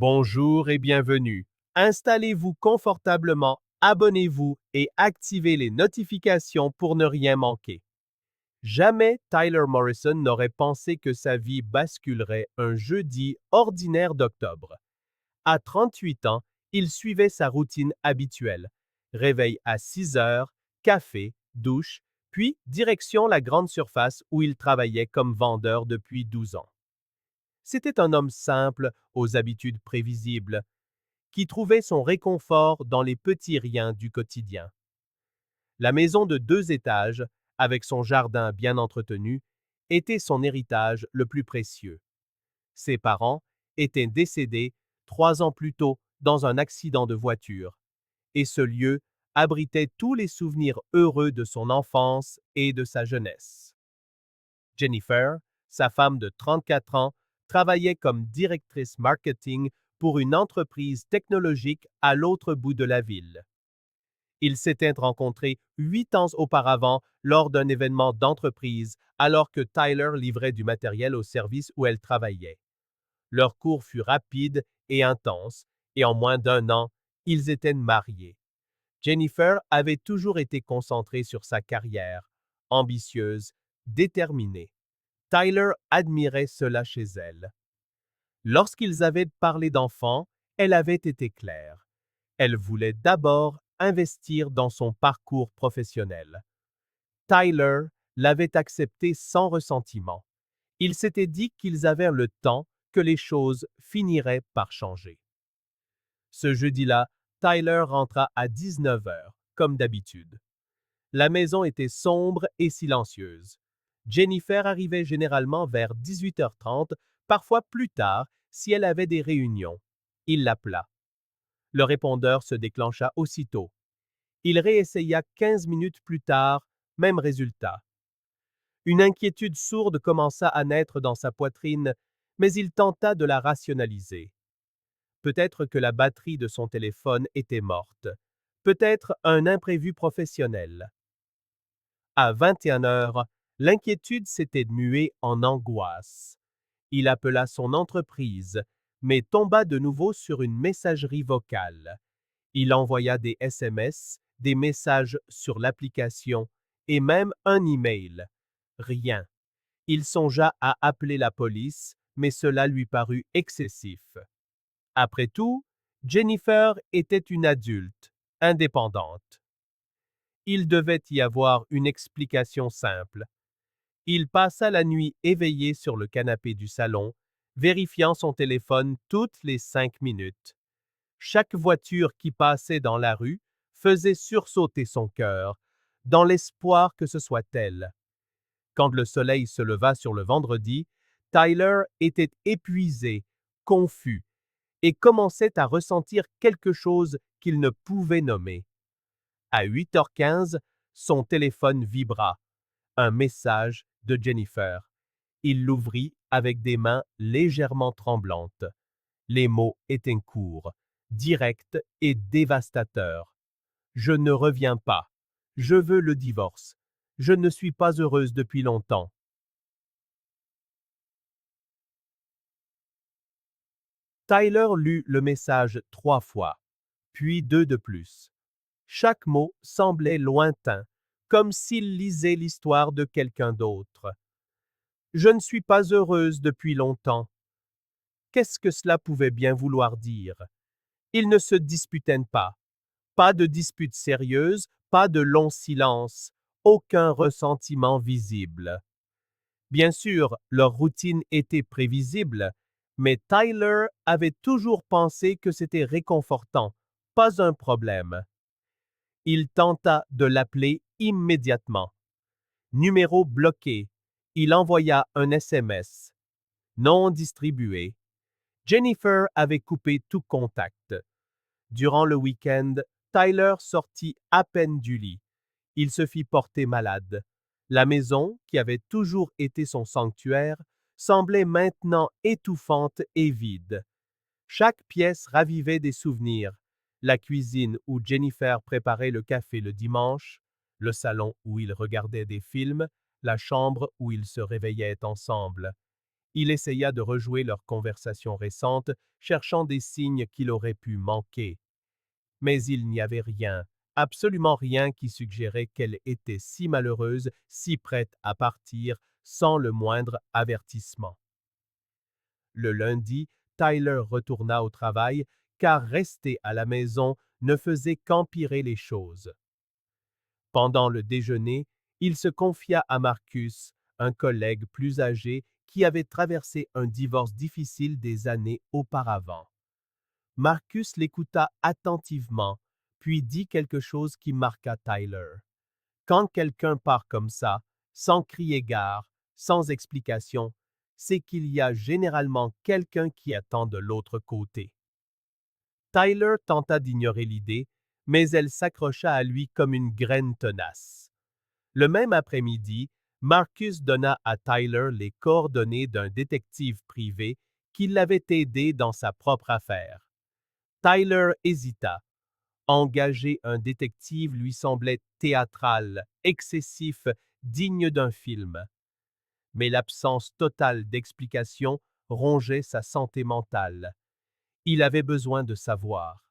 Bonjour et bienvenue. Installez-vous confortablement, abonnez-vous et activez les notifications pour ne rien manquer. Jamais Tyler Morrison n'aurait pensé que sa vie basculerait un jeudi ordinaire d'octobre. À 38 ans, il suivait sa routine habituelle. Réveil à 6 heures, café, douche, puis direction la grande surface où il travaillait comme vendeur depuis 12 ans. C'était un homme simple, aux habitudes prévisibles, qui trouvait son réconfort dans les petits riens du quotidien. La maison de 2 étages, avec son jardin bien entretenu, était son héritage le plus précieux. Ses parents étaient décédés 3 ans plus tôt dans un accident de voiture, et ce lieu abritait tous les souvenirs heureux de son enfance et de sa jeunesse. Jennifer, sa femme de 34 ans, travaillait comme directrice marketing pour une entreprise technologique à l'autre bout de la ville. Ils s'étaient rencontrés 8 ans auparavant lors d'un événement d'entreprise alors que Tyler livrait du matériel au service où elle travaillait. Leur cours fut rapide et intense, et en moins d'1 an, ils étaient mariés. Jennifer avait toujours été concentrée sur sa carrière, ambitieuse, déterminée. Tyler admirait cela chez elle. Lorsqu'ils avaient parlé d'enfants, elle avait été claire. Elle voulait d'abord investir dans son parcours professionnel. Tyler l'avait accepté sans ressentiment. Il s'était dit qu'ils avaient le temps, que les choses finiraient par changer. Ce jeudi-là, Tyler rentra à 19 heures, comme d'habitude. La maison était sombre et silencieuse. Jennifer arrivait généralement vers 18h30, parfois plus tard si elle avait des réunions. Il l'appela. Le répondeur se déclencha aussitôt. Il réessaya 15 minutes plus tard, même résultat. Une inquiétude sourde commença à naître dans sa poitrine, mais il tenta de la rationaliser. Peut-être que la batterie de son téléphone était morte. Peut-être un imprévu professionnel. À 21 heures, l'inquiétude s'était muée en angoisse. Il appela son entreprise, mais tomba de nouveau sur une messagerie vocale. Il envoya des SMS, des messages sur l'application et même un email. Rien. Il songea à appeler la police, mais cela lui parut excessif. Après tout, Jennifer était une adulte, indépendante. Il devait y avoir une explication simple. Il passa la nuit éveillé sur le canapé du salon, vérifiant son téléphone toutes les 5 minutes. Chaque voiture qui passait dans la rue faisait sursauter son cœur, dans l'espoir que ce soit elle. Quand le soleil se leva sur le vendredi, Tyler était épuisé, confus, et commençait à ressentir quelque chose qu'il ne pouvait nommer. À 8h15, son téléphone vibra. Un message de Jennifer. Il l'ouvrit avec des mains légèrement tremblantes. Les mots étaient courts, directs et dévastateurs. Je ne reviens pas. Je veux le divorce. Je ne suis pas heureuse depuis longtemps. Tyler lut le message 3 fois, puis 2 de plus. Chaque mot semblait lointain, comme s'il lisait l'histoire de quelqu'un d'autre. Je ne suis pas heureuse depuis longtemps. Qu'est-ce que cela pouvait bien vouloir dire? Ils ne se disputaient pas. Pas de dispute sérieuse, pas de long silence, aucun ressentiment visible. Bien sûr, leur routine était prévisible, mais Tyler avait toujours pensé que c'était réconfortant, pas un problème. Il tenta de l'appeler immédiatement. Numéro bloqué. Il envoya un SMS. Non distribué. Jennifer avait coupé tout contact. Durant le week-end, Tyler sortit à peine du lit. Il se fit porter malade. La maison, qui avait toujours été son sanctuaire, semblait maintenant étouffante et vide. Chaque pièce ravivait des souvenirs. La cuisine où Jennifer préparait le café le dimanche, le salon où ils regardaient des films, la chambre où ils se réveillaient ensemble. Il essaya de rejouer leur conversation récente, cherchant des signes qu'il aurait pu manquer. Mais il n'y avait rien, absolument rien qui suggérait qu'elle était si malheureuse, si prête à partir, sans le moindre avertissement. Le lundi, Tyler retourna au travail, car rester à la maison ne faisait qu'empirer les choses. Pendant le déjeuner, il se confia à Marcus, un collègue plus âgé qui avait traversé un divorce difficile des années auparavant. Marcus l'écouta attentivement, puis dit quelque chose qui marqua Tyler. Quand quelqu'un part comme ça, sans crier gare, sans explication, c'est qu'il y a généralement quelqu'un qui attend de l'autre côté. Tyler tenta d'ignorer l'idée, mais elle s'accrocha à lui comme une graine tenace. Le même après-midi, Marcus donna à Tyler les coordonnées d'un détective privé qui l'avait aidé dans sa propre affaire. Tyler hésita. Engager un détective lui semblait théâtral, excessif, digne d'un film. Mais l'absence totale d'explication rongeait sa santé mentale. Il avait besoin de savoir.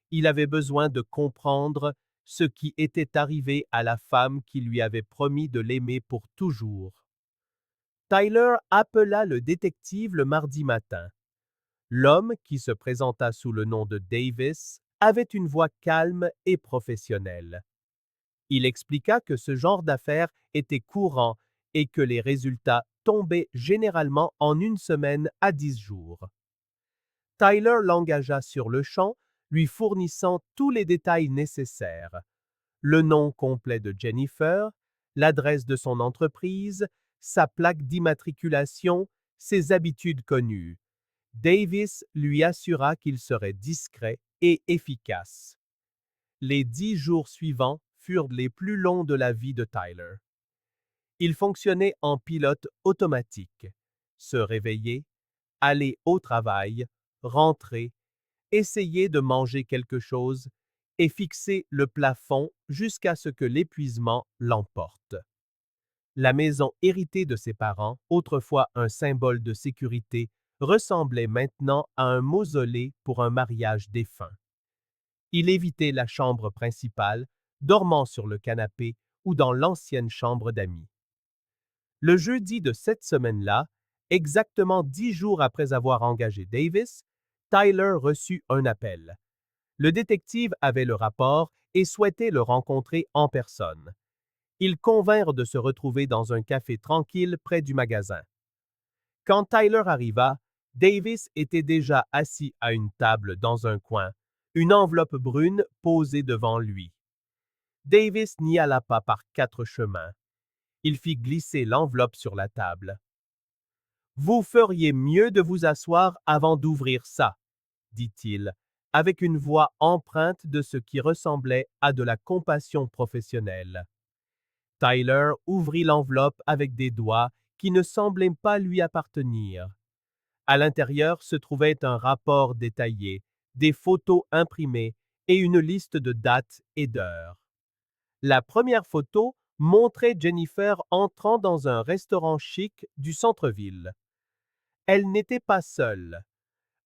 Il avait besoin de comprendre ce qui était arrivé à la femme qui lui avait promis de l'aimer pour toujours. Tyler appela le détective le mardi matin. L'homme, qui se présenta sous le nom de Davis, avait une voix calme et professionnelle. Il expliqua que ce genre d'affaires était courant et que les résultats tombaient généralement en 1 semaine à 10 jours. Tyler l'engagea sur le champ, lui fournissant tous les détails nécessaires. Le nom complet de Jennifer, l'adresse de son entreprise, sa plaque d'immatriculation, ses habitudes connues. Davis lui assura qu'il serait discret et efficace. Les 10 jours suivants furent les plus longs de la vie de Tyler. Il fonctionnait en pilote automatique. Se réveiller, aller au travail, rentrer, essayer de manger quelque chose et fixer le plafond jusqu'à ce que l'épuisement l'emporte. La maison héritée de ses parents, autrefois un symbole de sécurité, ressemblait maintenant à un mausolée pour un mariage défunt. Il évitait la chambre principale, dormant sur le canapé ou dans l'ancienne chambre d'amis. Le jeudi de cette semaine-là, exactement 10 jours après avoir engagé Davis, Tyler reçut un appel. Le détective avait le rapport et souhaitait le rencontrer en personne. Ils convinrent de se retrouver dans un café tranquille près du magasin. Quand Tyler arriva, Davis était déjà assis à une table dans un coin, une enveloppe brune posée devant lui. Davis n'y alla pas par 4 chemins. Il fit glisser l'enveloppe sur la table. « Vous feriez mieux de vous asseoir avant d'ouvrir ça, » dit-il, avec une voix empreinte de ce qui ressemblait à de la compassion professionnelle. Tyler ouvrit l'enveloppe avec des doigts qui ne semblaient pas lui appartenir. À l'intérieur se trouvait un rapport détaillé, des photos imprimées et une liste de dates et d'heures. La première photo montrait Jennifer entrant dans un restaurant chic du centre-ville. Elle n'était pas seule.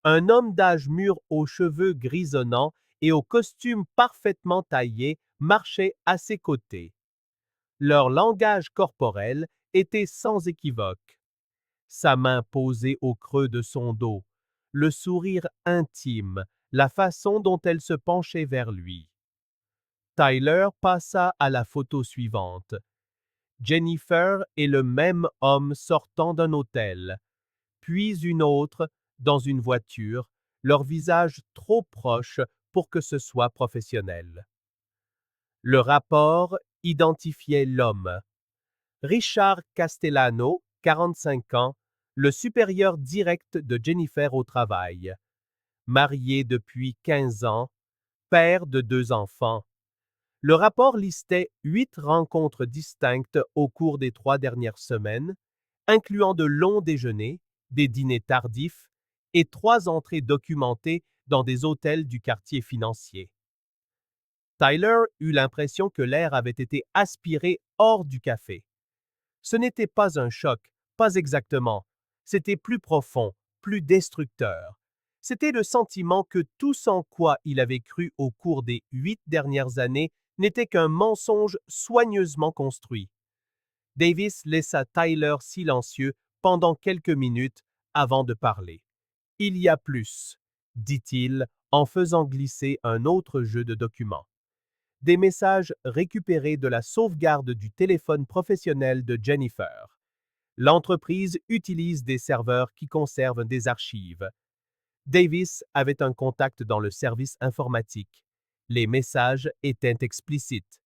Un homme d'âge mûr aux cheveux grisonnants et au costume parfaitement taillé marchait à ses côtés. Leur langage corporel était sans équivoque. Sa main posée au creux de son dos, le sourire intime, la façon dont elle se penchait vers lui. Tyler passa à la photo suivante. Jennifer et le même homme sortant d'un hôtel, puis une autre, dans une voiture, leurs visages trop proches pour que ce soit professionnel. Le rapport identifiait l'homme. Richard Castellano, 45 ans, le supérieur direct de Jennifer au travail. Marié depuis 15 ans, père de 2 enfants. Le rapport listait 8 rencontres distinctes au cours des 3 dernières semaines, incluant de longs déjeuners, des dîners tardifs et 3 entrées documentées dans des hôtels du quartier financier. Tyler eut l'impression que l'air avait été aspiré hors du café. Ce n'était pas un choc, pas exactement, C'était plus profond, plus destructeur. C'était le sentiment que tout ce en quoi il avait cru au cours des 8 dernières années n'était qu'un mensonge soigneusement construit. Davis laissa Tyler silencieux pendant quelques minutes avant de parler. Il y a plus, dit-il en faisant glisser un autre jeu de documents. Des messages récupérés de la sauvegarde du téléphone professionnel de Jennifer. L'entreprise utilise des serveurs qui conservent des archives. Davis avait un contact dans le service informatique. Les messages étaient explicites.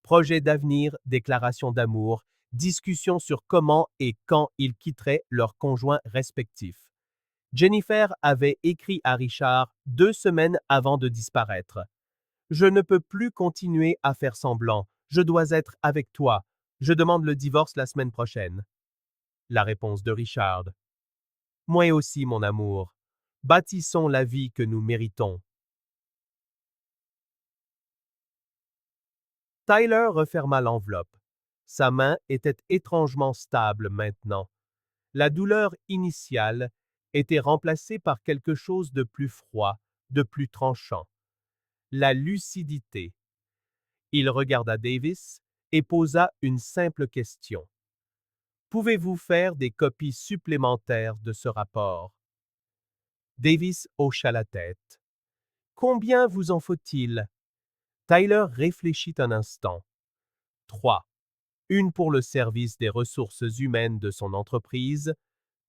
Projet d'avenir, déclaration d'amour, discussion sur comment et quand ils quitteraient leurs conjoints respectifs. Jennifer avait écrit à Richard 2 semaines avant de disparaître. Je ne peux plus continuer à faire semblant. Je dois être avec toi. Je demande le divorce la semaine prochaine. La réponse de Richard. Moi aussi, mon amour. Bâtissons la vie que nous méritons. Tyler referma l'enveloppe. Sa main était étrangement stable maintenant. La douleur initiale était remplacée par quelque chose de plus froid, de plus tranchant. La lucidité. Il regarda Davis et posa une simple question. Pouvez-vous faire des copies supplémentaires de ce rapport? Davis hocha la tête. Combien vous en faut-il? Tyler réfléchit un instant. 3. Une pour le service des ressources humaines de son entreprise,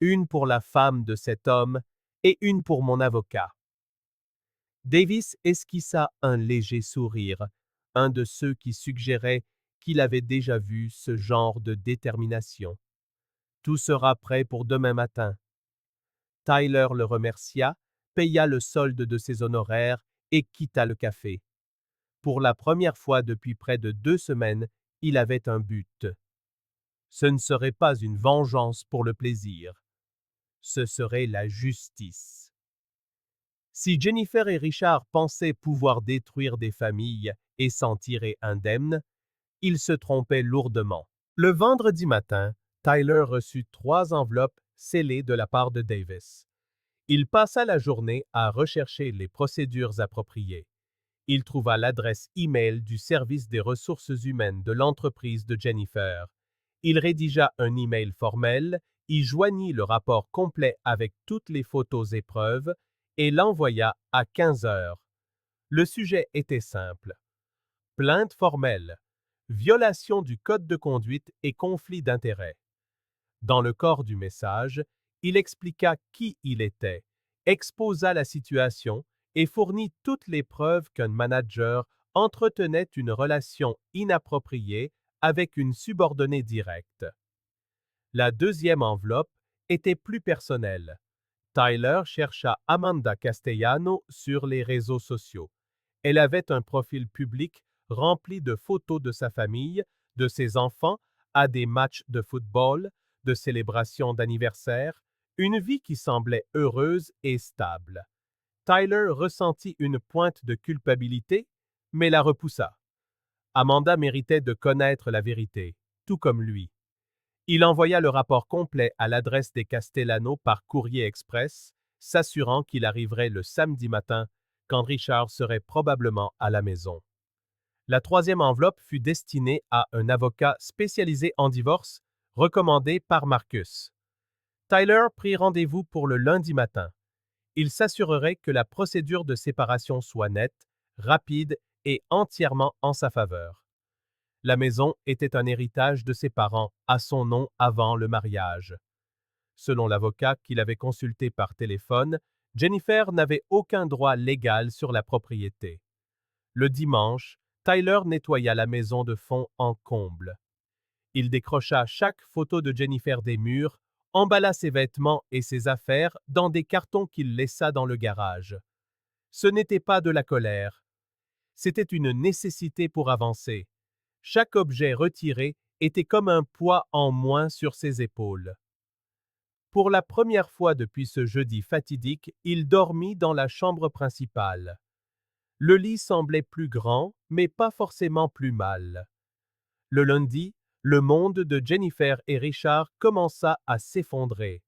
une pour la femme de cet homme et une pour mon avocat. Davis esquissa un léger sourire, un de ceux qui suggéraient qu'il avait déjà vu ce genre de détermination. Tout sera prêt pour demain matin. Tyler le remercia, paya le solde de ses honoraires et quitta le café. Pour la première fois depuis près de 2 semaines, il avait un but. Ce ne serait pas une vengeance pour le plaisir. Ce serait la justice. Si Jennifer et Richard pensaient pouvoir détruire des familles et s'en tirer indemnes, ils se trompaient lourdement. Le vendredi matin, Tyler reçut 3 enveloppes scellées de la part de Davis. Il passa la journée à rechercher les procédures appropriées. Il trouva l'adresse e-mail du service des ressources humaines de l'entreprise de Jennifer. Il rédigea un email formel, y joignit le rapport complet avec toutes les photos et preuves et l'envoya à 15 heures. Le sujet était simple. Plainte formelle, violation du code de conduite et conflit d'intérêts. Dans le corps du message, il expliqua qui il était, exposa la situation et fournit toutes les preuves qu'un manager entretenait une relation inappropriée avec une subordonnée directe. La deuxième enveloppe était plus personnelle. Tyler chercha Amanda Castellano sur les réseaux sociaux. Elle avait un profil public rempli de photos de sa famille, de ses enfants, à des matchs de football, de célébrations d'anniversaire, une vie qui semblait heureuse et stable. Tyler ressentit une pointe de culpabilité, mais la repoussa. Amanda méritait de connaître la vérité, tout comme lui. Il envoya le rapport complet à l'adresse des Castellano par courrier express, s'assurant qu'il arriverait le samedi matin, quand Richard serait probablement à la maison. La troisième enveloppe fut destinée à un avocat spécialisé en divorce, recommandé par Marcus. Tyler prit rendez-vous pour le lundi matin. Il s'assurerait que la procédure de séparation soit nette, rapide et entièrement en sa faveur. La maison était un héritage de ses parents à son nom avant le mariage. Selon l'avocat qu'il avait consulté par téléphone, Jennifer n'avait aucun droit légal sur la propriété. Le dimanche, Tyler nettoya la maison de fond en comble. Il décrocha chaque photo de Jennifer des murs, emballa ses vêtements et ses affaires dans des cartons qu'il laissa dans le garage. Ce n'était pas de la colère. C'était une nécessité pour avancer. Chaque objet retiré était comme un poids en moins sur ses épaules. Pour la première fois depuis ce jeudi fatidique, il dormit dans la chambre principale. Le lit semblait plus grand, mais pas forcément plus mal. Le lundi, le monde de Jennifer et Richard commença à s'effondrer.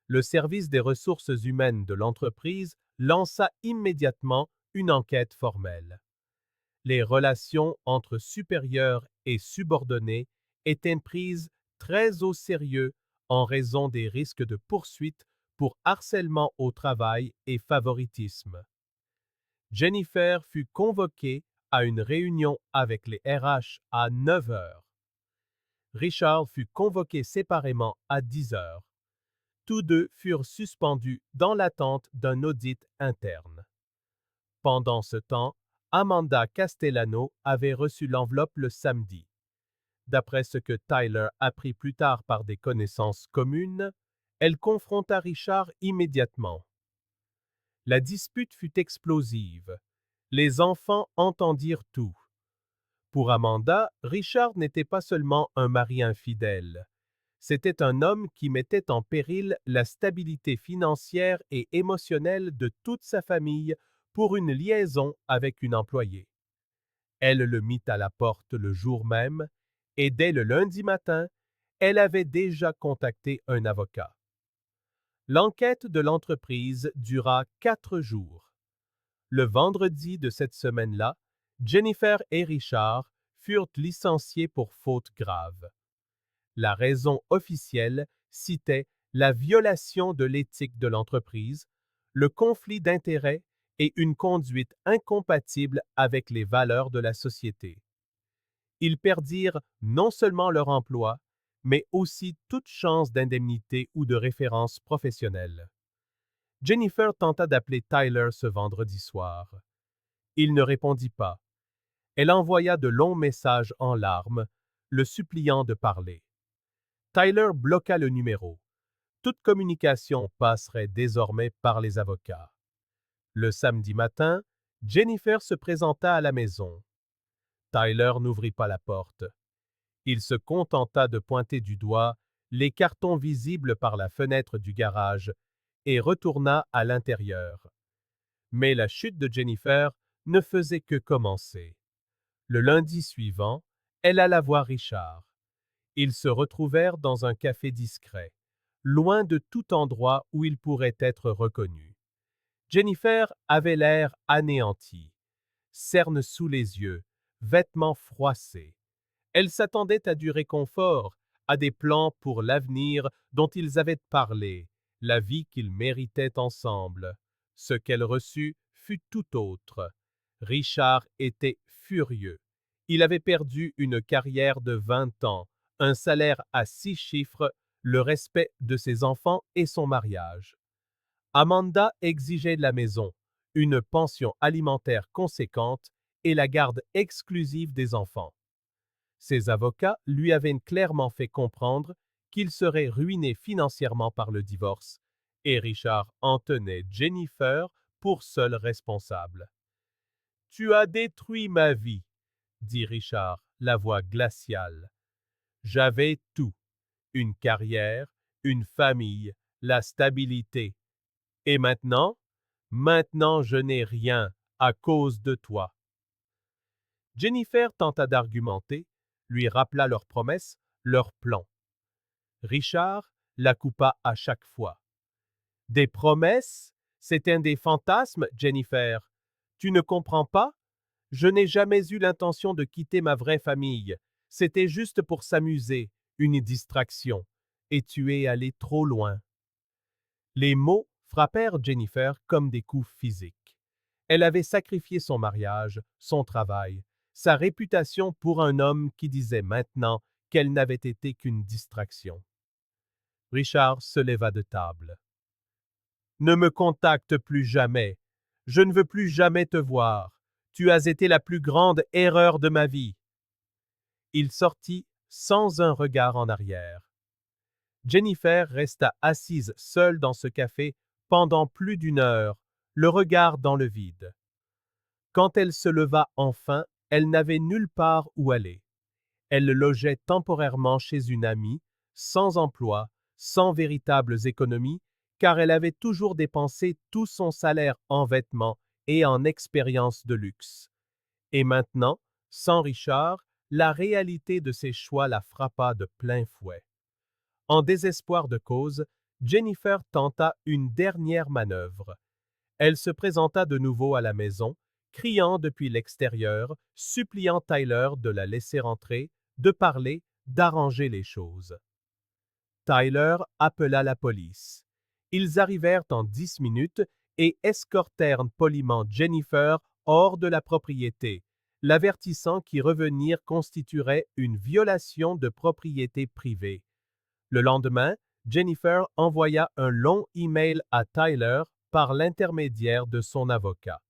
le service des ressources humaines de l'entreprise lança immédiatement une enquête formelle. Les relations entre supérieurs et subordonnés étaient prises très au sérieux en raison des risques de poursuite pour harcèlement au travail et favoritisme. Jennifer fut convoquée à une réunion avec les RH à 9 heures. Richard fut convoqué séparément à 10 heures. Tous deux furent suspendus dans l'attente d'un audit interne. Pendant ce temps, Amanda Castellano avait reçu l'enveloppe le samedi. D'après ce que Tyler apprit plus tard par des connaissances communes, elle confronta Richard immédiatement. La dispute fut explosive. Les enfants entendirent tout. Pour Amanda, Richard n'était pas seulement un mari infidèle. C'était un homme qui mettait en péril la stabilité financière et émotionnelle de toute sa famille pour une liaison avec une employée. Elle le mit à la porte le jour même et dès le lundi matin, elle avait déjà contacté un avocat. L'enquête de l'entreprise dura 4 jours. Le vendredi de cette semaine-là, Jennifer et Richard furent licenciés pour faute grave. La raison officielle citait la violation de l'éthique de l'entreprise, le conflit d'intérêts et une conduite incompatible avec les valeurs de la société. Ils perdirent non seulement leur emploi, mais aussi toute chance d'indemnité ou de référence professionnelle. Jennifer tenta d'appeler Tyler ce vendredi soir. Il ne répondit pas. Elle envoya de longs messages en larmes, le suppliant de parler. Tyler bloqua le numéro. Toute communication passerait désormais par les avocats. Le samedi matin, Jennifer se présenta à la maison. Tyler n'ouvrit pas la porte. Il se contenta de pointer du doigt les cartons visibles par la fenêtre du garage et retourna à l'intérieur. Mais la chute de Jennifer ne faisait que commencer. Le lundi suivant, elle alla voir Richard. Ils se retrouvèrent dans un café discret, loin de tout endroit où ils pourraient être reconnus. Jennifer avait l'air anéantie, cernes sous les yeux, vêtements froissés. Elle s'attendait à du réconfort, à des plans pour l'avenir dont ils avaient parlé, la vie qu'ils méritaient ensemble. Ce qu'elle reçut fut tout autre. Richard était furieux. Il avait perdu une carrière de 20 ans, un salaire à 6 chiffres, le respect de ses enfants et son mariage. Amanda exigeait de la maison, une pension alimentaire conséquente et la garde exclusive des enfants. Ses avocats lui avaient clairement fait comprendre qu'il serait ruiné financièrement par le divorce, et Richard en tenait Jennifer pour seule responsable. « Tu as détruit ma vie, » dit Richard, la voix glaciale. « J'avais tout, une carrière, une famille, la stabilité. Et maintenant, je n'ai rien à cause de toi. » Jennifer tenta d'argumenter, lui rappela leurs promesses, leurs plans. Richard la coupa à chaque fois. Des promesses? C'étaient des fantasmes, Jennifer. Tu ne comprends pas? Je n'ai jamais eu l'intention de quitter ma vraie famille. C'était juste pour s'amuser, une distraction. Et tu es allé trop loin. Les mots frappèrent Jennifer comme des coups physiques. Elle avait sacrifié son mariage, son travail, sa réputation pour un homme qui disait maintenant qu'elle n'avait été qu'une distraction. Richard se leva de table. « Ne me contacte plus jamais. Je ne veux plus jamais te voir. Tu as été la plus grande erreur de ma vie. » Il sortit sans un regard en arrière. Jennifer resta assise seule dans ce café pendant plus d'une heure, le regard dans le vide. Quand elle se leva enfin, elle n'avait nulle part où aller. Elle logeait temporairement chez une amie, sans emploi, sans véritables économies, car elle avait toujours dépensé tout son salaire en vêtements et en expériences de luxe. Et maintenant, sans Richard, la réalité de ses choix la frappa de plein fouet. En désespoir de cause, Jennifer tenta une dernière manœuvre. Elle se présenta de nouveau à la maison, criant depuis l'extérieur, suppliant Tyler de la laisser entrer, de parler, d'arranger les choses. Tyler appela la police. Ils arrivèrent en 10 minutes et escortèrent poliment Jennifer hors de la propriété, l'avertissant qu'y revenir constituerait une violation de propriété privée. Le lendemain, Jennifer envoya un long email à Tyler par l'intermédiaire de son avocat.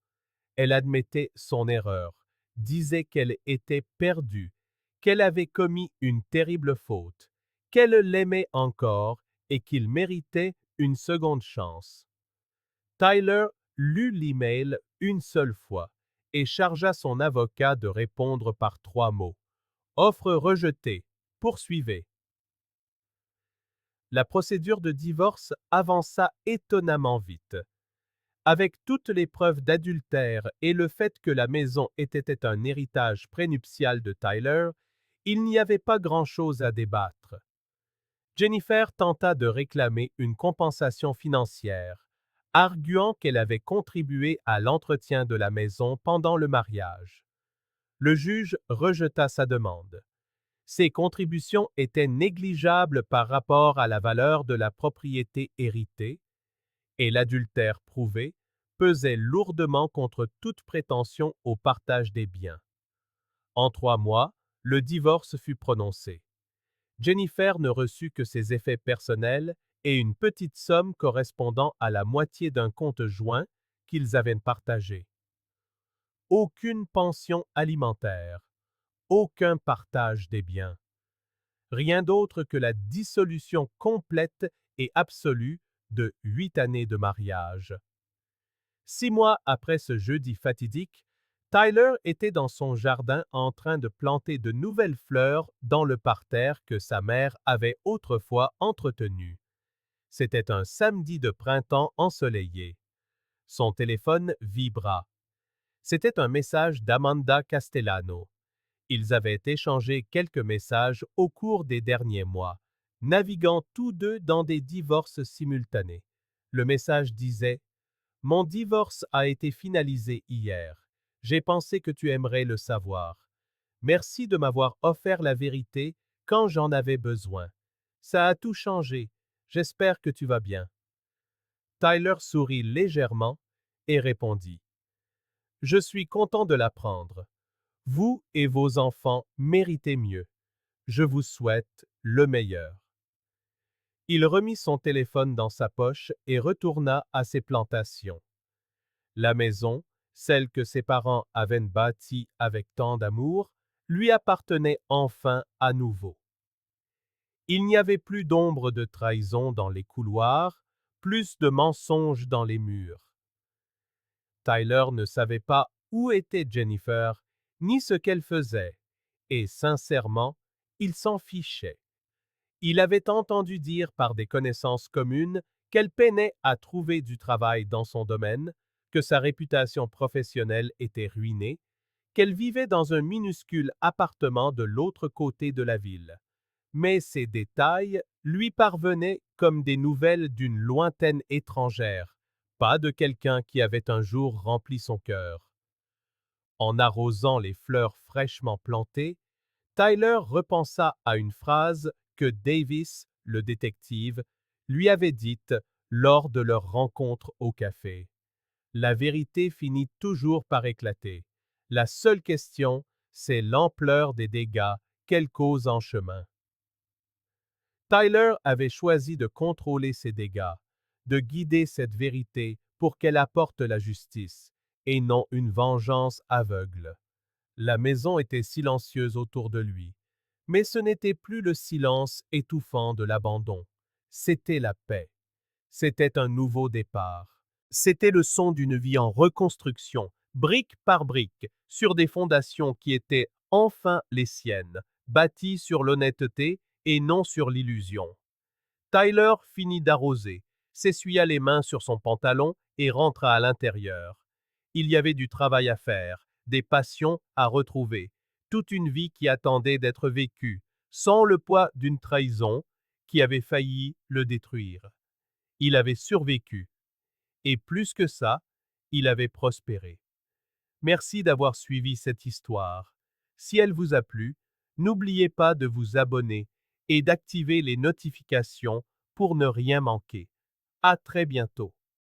Elle admettait son erreur, disait qu'elle était perdue, qu'elle avait commis une terrible faute, qu'elle l'aimait encore et qu'il méritait une seconde chance. Tyler lut l'email une seule fois et chargea son avocat de répondre par 3 mots. Offre rejetée. Poursuivez. La procédure de divorce avança étonnamment vite. Avec toutes les preuves d'adultère et le fait que la maison était un héritage prénuptial de Tyler, il n'y avait pas grand-chose à débattre. Jennifer tenta de réclamer une compensation financière, arguant qu'elle avait contribué à l'entretien de la maison pendant le mariage. Le juge rejeta sa demande. Ces contributions étaient négligeables par rapport à la valeur de la propriété héritée, et l'adultère prouvé pesait lourdement contre toute prétention au partage des biens. En 3 mois, le divorce fut prononcé. Jennifer ne reçut que ses effets personnels et une petite somme correspondant à la moitié d'un compte joint qu'ils avaient partagé. Aucune pension alimentaire, aucun partage des biens. Rien d'autre que la dissolution complète et absolue de 8 années de mariage. 6 mois après ce jeudi fatidique, Tyler était dans son jardin en train de planter de nouvelles fleurs dans le parterre que sa mère avait autrefois entretenu. C'était un samedi de printemps ensoleillé. Son téléphone vibra. C'était un message d'Amanda Castellano. Ils avaient échangé quelques messages au cours des derniers mois, naviguant tous deux dans des divorces simultanés. Le message disait: Mon divorce a été finalisé hier. J'ai pensé que tu aimerais le savoir. Merci de m'avoir offert la vérité quand j'en avais besoin. Ça a tout changé. J'espère que tu vas bien. Tyler sourit légèrement et répondit: Je suis content de l'apprendre. Vous et vos enfants méritez mieux. Je vous souhaite le meilleur. Il remit son téléphone dans sa poche et retourna à ses plantations. La maison, celle que ses parents avaient bâtie avec tant d'amour, lui appartenait enfin à nouveau. Il n'y avait plus d'ombre de trahison dans les couloirs, plus de mensonges dans les murs. Tyler ne savait pas où était Jennifer, ni ce qu'elle faisait, et sincèrement, il s'en fichait. Il avait entendu dire par des connaissances communes qu'elle peinait à trouver du travail dans son domaine, que sa réputation professionnelle était ruinée, qu'elle vivait dans un minuscule appartement de l'autre côté de la ville. Mais ces détails lui parvenaient comme des nouvelles d'une lointaine étrangère, pas de quelqu'un qui avait un jour rempli son cœur. En arrosant les fleurs fraîchement plantées, Tyler repensa à une phrase que Davis, le détective, lui avait dite lors de leur rencontre au café. La vérité finit toujours par éclater. La seule question, c'est l'ampleur des dégâts qu'elle cause en chemin. Tyler avait choisi de contrôler ses dégâts, de guider cette vérité pour qu'elle apporte la justice, et non une vengeance aveugle. La maison était silencieuse autour de lui, mais ce n'était plus le silence étouffant de l'abandon, c'était la paix. C'était un nouveau départ. C'était le son d'une vie en reconstruction, brique par brique, sur des fondations qui étaient enfin les siennes, bâties sur l'honnêteté et non sur l'illusion. Tyler finit d'arroser, s'essuya les mains sur son pantalon et rentra à l'intérieur. Il y avait du travail à faire, des passions à retrouver, toute une vie qui attendait d'être vécue, sans le poids d'une trahison qui avait failli le détruire. il avait survécu. Et plus que ça, il avait prospéré. Merci d'avoir suivi cette histoire. Si elle vous a plu, n'oubliez pas de vous abonner et d'activer les notifications pour ne rien manquer. À très bientôt.